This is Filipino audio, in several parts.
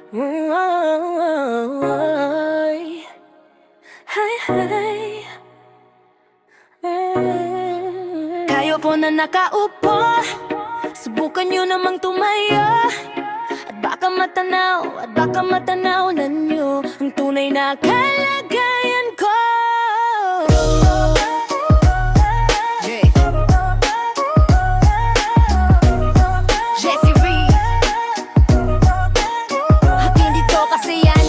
Ay, hey, hey. Kayo po na nakaupo, subukan nyo namang tumayo. At baka matanaw na nyo ang tunay na kalagayan ko. Jessie Reed. At hindi to kasi yan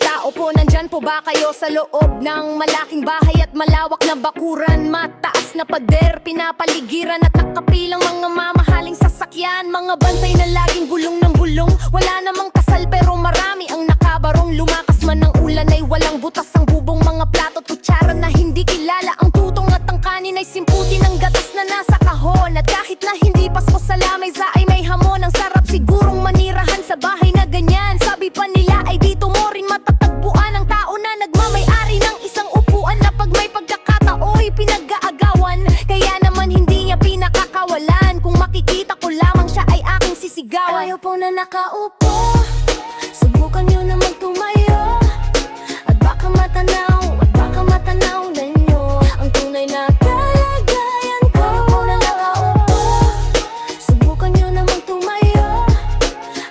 tao po, nandyan po ba kayo sa loob ng malaking bahay at malawak na bakuran? Mataas na pader, pinapaligiran at nakapilang mga mamahaling sasakyan. Mga bantay na laging bulong ng bulong, wala namang kasal pero marami ang nakabarong. Lumakas man ang ulan ay walang butas ang bubong. Mga plato at kutsara na hindi kilala. Ang tutong at ang kanin ay simputi ng gatas na nasa kahon. At kahit na hindi pasko sa lamesa ay may hamon. Ang sarap sigurong manirahan sa bahay na ganyan. Sabi pa nila ay dito mo rin matatagpuan ang tao na nagmamay-ari ng isang upuan na pag may pagkakatao'y pinag-aagawan. Kaya naman hindi niya pinakakawalan. Kung makikita ko lamang siya ay aking sisigawan. Kayo po na nakaupo, subukan nyo namang tumayo. At baka matanaw na nyo ang tunay na kalagayan ko. Kayo po na nakaupo, subukan nyo namang tumayo.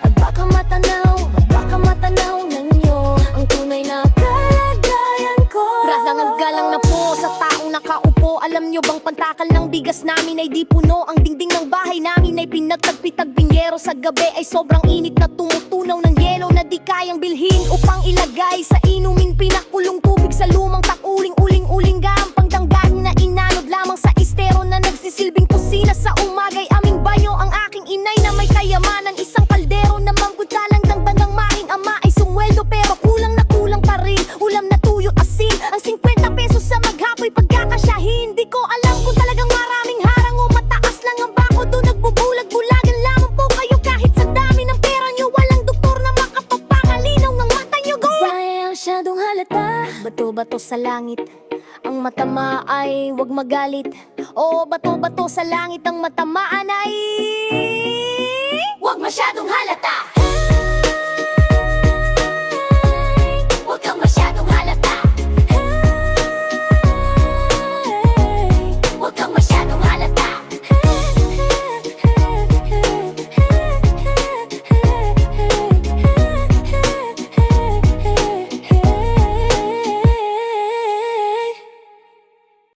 At baka matanaw na nyo ang tunay na kalagayan ko. Ralang galang na po sa taong nakaupo. Alam nyo bang pantakal ng bigas namin ay di puno? Ang dingding ng bahay namin ay pinagtagpi-tagpinyero. Sa gabi ay sobrang init na tumutunaw ng yelo na di kayang bilhin upang ilagay sa inumin. Pinakulong tubig sa lumang takuling, uling-uling gampang danggahin na inanod lamang sa estero na nagsisilbing kusina. Sa umagay aming banyo ang aking inay na may kayamanan. Isang kaldero na mamgutalang dangdang ng maing ama ay sumweldo pero kulang na kulang pa rin. Ulam na tuyo asin, ang 50 pesos sa maghapoy pagkakasyahin. Di ko alam kung talagang maraming harang o mataas lang ang bako doon nagbubulag-bulagan lamang po kayo. Kahit sa dami ng pera nyo, walang doktor na makapagpakalinaw ng mata nyo. Go! Kaya masyadong halata, bato-bato sa langit. Ang matama ay wag magalit. O bato-bato sa langit, ang matamaan ay wag masyadong halata.